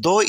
2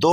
2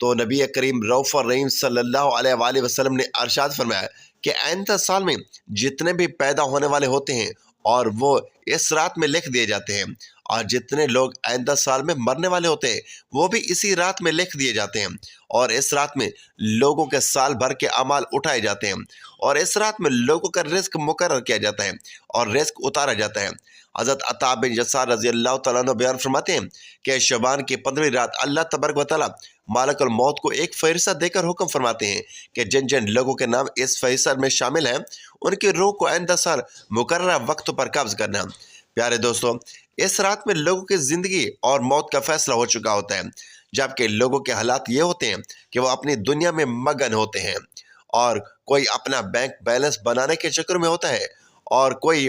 تو نبی کریم رؤوف الرحیم صلی اللہ علیہ وآلہ وسلم نے ارشاد فرمایا کہ آئندہ سال میں جتنے بھی پیدا ہونے والے ہوتے ہیں اور وہ اس رات میں لکھ دیے جاتے ہیں، اور جتنے لوگ آئندہ سال میں مرنے والے ہوتے ہیں وہ بھی اسی رات میں لکھ دیے جاتے ہیں، اور اس رات میں لوگوں کے سال بھر کے اعمال اٹھائے جاتے ہیں، اور اس رات میں لوگوں کا رزق مقرر کیا جاتا ہے اور رزق اتارا جاتا ہے۔ حضرت عطا بن یسار رضی اللہ تعالیٰ عنہ بیان فرماتے ہیں کہ شعبان کی 15ویں رات اللہ تبارک و تعالیٰ مالک الموت کو ایک فہرست دے کر حکم فرماتے ہیں کہ جن جن لوگوں کے نام اس فہرست میں شامل ہیں ان کی روح کو آئندہ سال مقررہ وقت پر قبض کرنا۔ پیارے دوستو، اس رات میں لوگوں کی زندگی اور موت کا فیصلہ ہو چکا ہوتا ہے، جبکہ لوگوں کے حالات یہ ہوتے ہیں کہ وہ اپنی دنیا میں مگن ہوتے ہیں، اور کوئی اپنا بینک بیلنس بنانے کے چکر میں ہوتا ہے، اور کوئی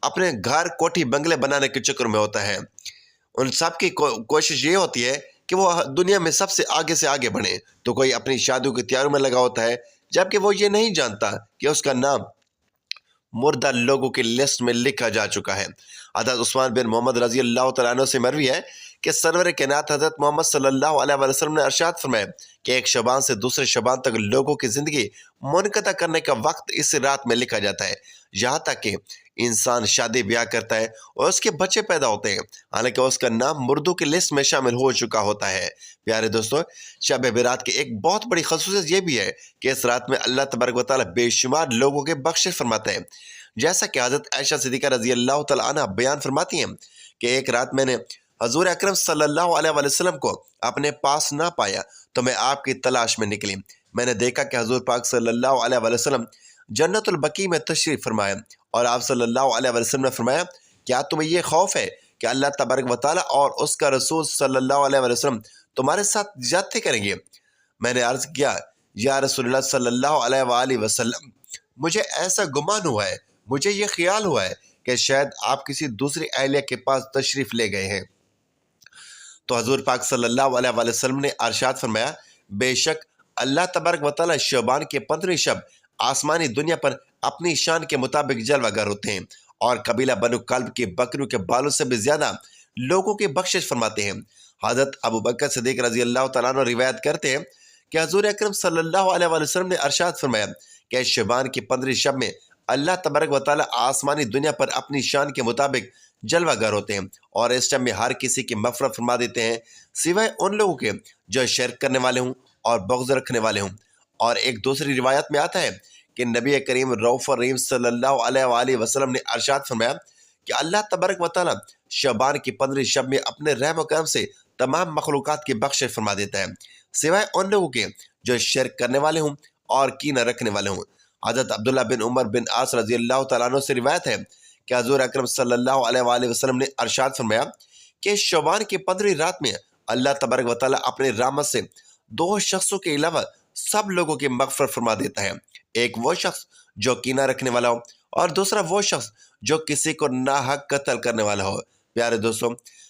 اپنے گھر کوٹھی بنگلے بنانے کے چکر میں ہوتا ہے۔ ان سب کی کوشش یہ ہوتی ہے کہ وہ دنیا میں سب سے آگے بڑھیں، تو کوئی اپنی شادیوں کی تیاریوں میں لگا ہوتا ہے، جبکہ وہ یہ نہیں جانتا کہ اس کا نام مردہ لوگوں کی لسٹ میں لکھا جا چکا ہے۔ حضرت عثمان بن محمد رضی اللہ تعالیٰ عنہ سے مروی ہے کہ سرور کائنات حضرت محمد صلی اللہ علیہ وسلم نے ارشاد فرمایا کہ ایک شبان سے دوسرے شبان تک لوگوں کی زندگی منقطع کرنے کا وقت اس رات میں لکھا جاتا ہے، یہاں تک کہ انسان شادی بیاہ کرتا ہے اور اس کے بچے پیدا ہوتے ہیں، حالانکہ اس کا نام مردوں کی لسٹ میں شامل ہو چکا ہوتا ہے۔ پیارے دوستو، شب برات کی ایک بہت بڑی خصوصیت یہ بھی ہے کہ اس رات میں اللہ تبارک و تعالیٰ بے شمار لوگوں کے بخشش فرماتا ہے، جیسا کہ حضرت عائشہ صدیقہ رضی اللہ تعالیٰ عنہ بیان فرماتی ہیں کہ ایک رات میں نے حضور اکرم صلی اللہ علیہ وسلم کو اپنے پاس نہ پایا تو میں آپ کی تلاش میں نکلی۔ میں نے دیکھا کہ حضور پاک صلی اللہ علیہ وسلم جنت البقیع میں تشریف فرمائے، اور آپ صلی اللہ علیہ وسلم نے فرمایا، کیا تمہیں یہ خوف ہے کہ اللہ تبارک و تعالیٰ اور اس کا رسول صلی اللہ علیہ وسلم تمہارے ساتھ زیادتی کریں گے؟ میں نے عرض کیا، یا رسول اللہ صلی اللہ علیہ وآلہ وسلم، مجھے ایسا گمان ہوا ہے، مجھے یہ خیال ہوا ہے کہ شاید آپ کسی دوسری اہلیہ کے پاس تشریف لے گئے ہیں۔ تو حضور پاک صلی اللہ علیہ وسلم نے ارشاد فرمایا، بے شک اللہ تبارک و تعالیٰ شعبان کے 15ویں شب آسمانی دنیا پر اپنی شان کے مطابق جلوہ گر ہوتے ہیں، اور قبیلہ بنو کلب کی بکریوں کے بالوں سے بھی زیادہ لوگوں کی بخشش فرماتے ہیں۔ حضرت ابو بکر صدیق رضی اللہ تعالیٰ عنہ روایت کرتے ہیں کہ حضور اکرم صلی اللہ علیہ وسلم نے ارشاد فرمایا کہ شعبان کی 15ویں شب میں اللہ تبارک و تعالیٰ آسمانی دنیا پر اپنی شان کے مطابق جلوہ گر ہوتے ہیں، اور اس ٹائم میں ہر کسی کی مغفرت فرما دیتے ہیں سوائے ان لوگوں کے جو شرک کرنے والے ہوں اور بغض رکھنے والے ہوں۔ اور ایک دوسری روایت میں آتا ہے کہ نبی کریم رؤوف الرحیم صلی اللہ علیہ وآلہ وسلم نے ارشاد فرمایا کہ اللہ تبارک و تعالیٰ شعبان کی 15ویں شب میں اپنے رحم و کرم سے تمام مخلوقات کی بخشش فرما دیتا ہے سوائے ان لوگوں کے جو شرک کرنے والے ہوں اور کینہ رکھنے والے ہوں۔ حضرت عبداللہ بن عمر بن عاص رضی اللہ تعالیٰ عنہ سے روایت ہے کہ حضور اکرم صلی اللہ علیہ وآلہ وسلم نے ارشاد فرمایا کہ شعبان کی 15ویں رات میں اللہ تبارک و تعالیٰ اپنے رحمت سے 2 شخصوں کے علاوہ سب لوگوں کی مغفرت فرما دیتا ہے، ایک وہ شخص جو کینہ رکھنے والا ہو، اور دوسرا وہ شخص جو کسی کو ناحق قتل کرنے والا ہو۔ پیارے دوستوں،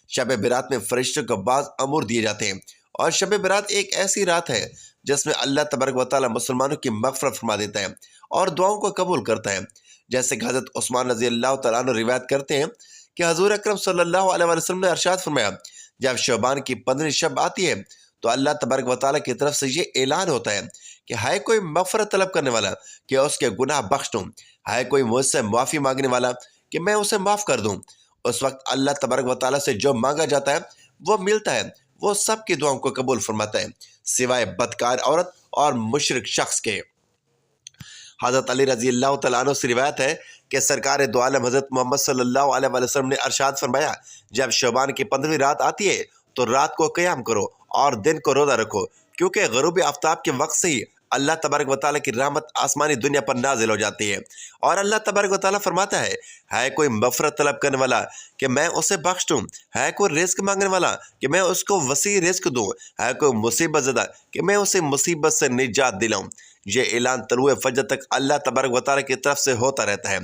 شب برات میں فرشتوں کو بعض امور دیے جاتے ہیں، اور شب برات ایک ایسی رات ہے جس میں اللہ تبارک و تعالیٰ مسلمانوں کی مغفرت فرما دیتا ہے اور دعاؤں کو قبول کرتا ہے، جیسے کہ حضرت عثمان رضی اللہ تعالیٰ عنہ روایت کرتے ہیں کہ حضور اکرم صلی اللہ علیہ وسلم نے ارشاد فرمایا، جب شعبان کی 15ویں شب آتی ہے تو اللہ تبارک و تعالیٰ کی طرف سے یہ اعلان ہوتا ہے کہ ہے کوئی مغفرت طلب کرنے والا کہ اس کے گناہ بخش دوں، ہے کوئی مجھ سے معافی مانگنے والا کہ میں اسے معاف کر دوں۔ اس وقت اللہ تبارک و تعالیٰ سے جو مانگا جاتا ہے وہ ملتا ہے، وہ سب کی دعاؤں کو قبول فرماتا ہے سوائے بدکار عورت اور مشرک شخص کے۔ حضرت علی رضی اللہ تعالیٰ عنہ سے روایت ہے کہ سرکار دو عالم حضرت محمد صلی اللہ علیہ وسلم نے ارشاد فرمایا، جب شعبان کی 15ویں رات آتی ہے تو رات کو قیام کرو اور دن کو روزہ رکھو، کیونکہ غروب آفتاب کے وقت سے ہی اللہ تبارک و تعالیٰ کی رحمت آسمانی دنیا پر نازل ہو جاتی ہے، اور اللہ تبارک و تعالیٰ فرماتا ہے کوئی مغفرت طلب کرنے والا کہ میں اسے بخش دوں، ہے کوئی رزق مانگنے والا کہ میں اس کو وسیع رزق دوں، ہے کوئی مصیبت زدہ کہ میں اسے مصیبت سے نجات دلاؤں۔ یہ اعلان طلوع فجر تک اللہ تبارک و تعالیٰ کی طرف سے ہوتا رہتا ہے۔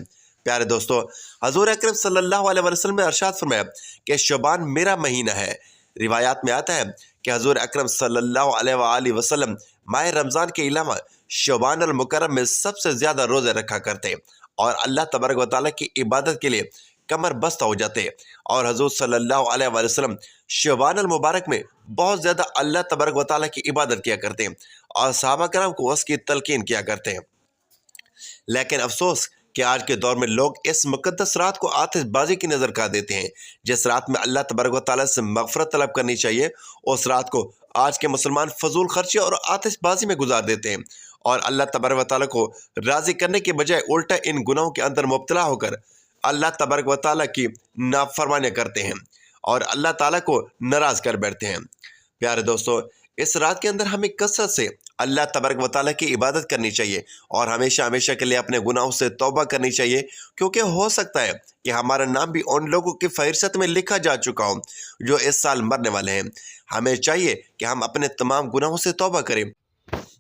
پیارے دوستو، حضور اکرم صلی اللہ علیہ وسلم نے ارشاد فرمایا کہ شعبان میرا مہینہ ہے۔ روایات میں آتا ہے کہ حضور اکرم صلی اللہ علیہ وآلہ وسلم ماہ رمضان کے علاوہ شعبان المکرم میں سب سے زیادہ روزے رکھا کرتے اور اللہ تبارک و تعالیٰ کی عبادت کے لیے کمر بستہ ہو جاتے اور حضور صلی اللہ علیہ وآلہ وسلم شعبان المبارک میں بہت زیادہ اللہ تبارک و تعالیٰ کی عبادت کیا کرتے ہیں اور صحابہ کرام کو اس کی تلقین کیا کرتے ہیں۔ لیکن افسوس کہ آج کے دور میں لوگ اس مقدس رات کو آتش بازی کی نظر کر دیتے ہیں۔ جس رات میں اللہ تبارک و تعالیٰ سے مغفرت طلب کرنی چاہیے، اس رات کو آج کے مسلمان فضول خرچی اور آتش بازی میں گزار دیتے ہیں اور اللہ تبارک و تعالیٰ کو راضی کرنے کے بجائے الٹا ان گناہوں کے اندر مبتلا ہو کر اللہ تبارک و تعالیٰ کی نافرمانیاں کرتے ہیں اور اللہ تعالیٰ کو ناراض کر بیٹھتے ہیں۔ پیارے دوستو، اس رات کے اندر ہمیں کثرت سے اللہ تبارک و تعالیٰ کی عبادت کرنی چاہیے اور ہمیشہ ہمیشہ کے لیے اپنے گناہوں سے توبہ کرنی چاہیے، کیونکہ ہو سکتا ہے کہ ہمارا نام بھی ان لوگوں کی فہرست میں لکھا جا چکا ہو جو اس سال مرنے والے ہیں۔ ہمیں چاہیے کہ ہم اپنے تمام گناہوں سے توبہ کریں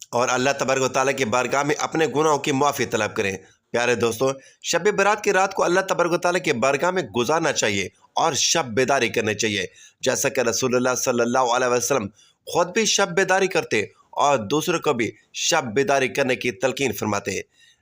اور اللہ تبارک و تعالیٰ کی بارگاہ میں اپنے گناہوں کی معافی طلب کریں۔ پیارے دوستو، شب برات کی رات کو اللہ تبارک و تعالیٰ کی بارگاہ میں گزارنا چاہیے اور شب بیداری کرنی چاہیے، جیسا کہ رسول اللہ صلی اللہ علیہ وسلم خود بھی شب بیداری کرتے اور دوسروں کو بھی شب بیداری کرنے کی تلقین فرماتے ہیں۔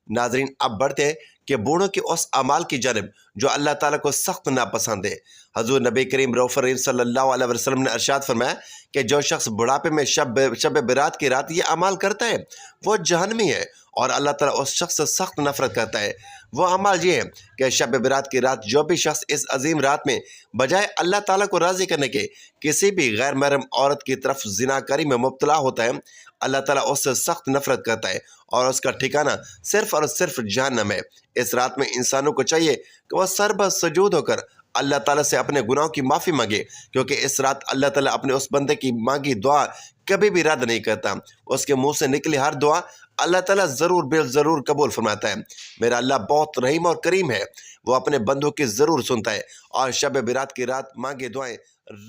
ناظرین، اب بڑھتے ہیں کہ بوڑھوں کے اس اعمال کی جانب جو اللہ تعالیٰ کو سخت ناپسند ہے۔ حضور نبی کریم رؤوف الرحیم صلی اللہ علیہ وسلم نے ارشاد فرمایا کہ جو شخص بڑھاپے میں شب برات کی رات یہ اعمال کرتا ہے وہ جہنمی ہے اور اللہ تعالیٰ اس شخص سے سخت نفرت کرتا ہے۔ وہ اعمال یہ ہے کہ شب برات کی رات جو بھی شخص اس عظیم رات میں بجائے اللہ تعالیٰ کو راضی کرنے کے کسی بھی غیر محرم عورت کی طرف زناکاری میں مبتلا ہوتا ہے، اللہ تعالیٰ اس سے سخت نفرت کرتا ہے اور اس کا ٹھکانہ صرف اور صرف جہنم ہے۔ اس رات میں انسانوں کو چاہیے کہ وہ سر بہ سجود ہو کر اللہ تعالیٰ سے اپنے گناہوں کی معافی مانگے، کیونکہ اس رات اللہ تعالیٰ اپنے اس بندے کی مانگی دعا کبھی بھی رد نہیں کرتا۔ اس کے منہ سے نکلی ہر دعا اللہ تعالیٰ ضرور بے ضرور قبول فرماتا ہے۔ میرا اللہ بہت رحیم اور کریم ہے، وہ اپنے بندوں کی ضرور سنتا ہے اور شب برات کی رات مانگے دعائیں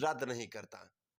رد نہیں کرتا۔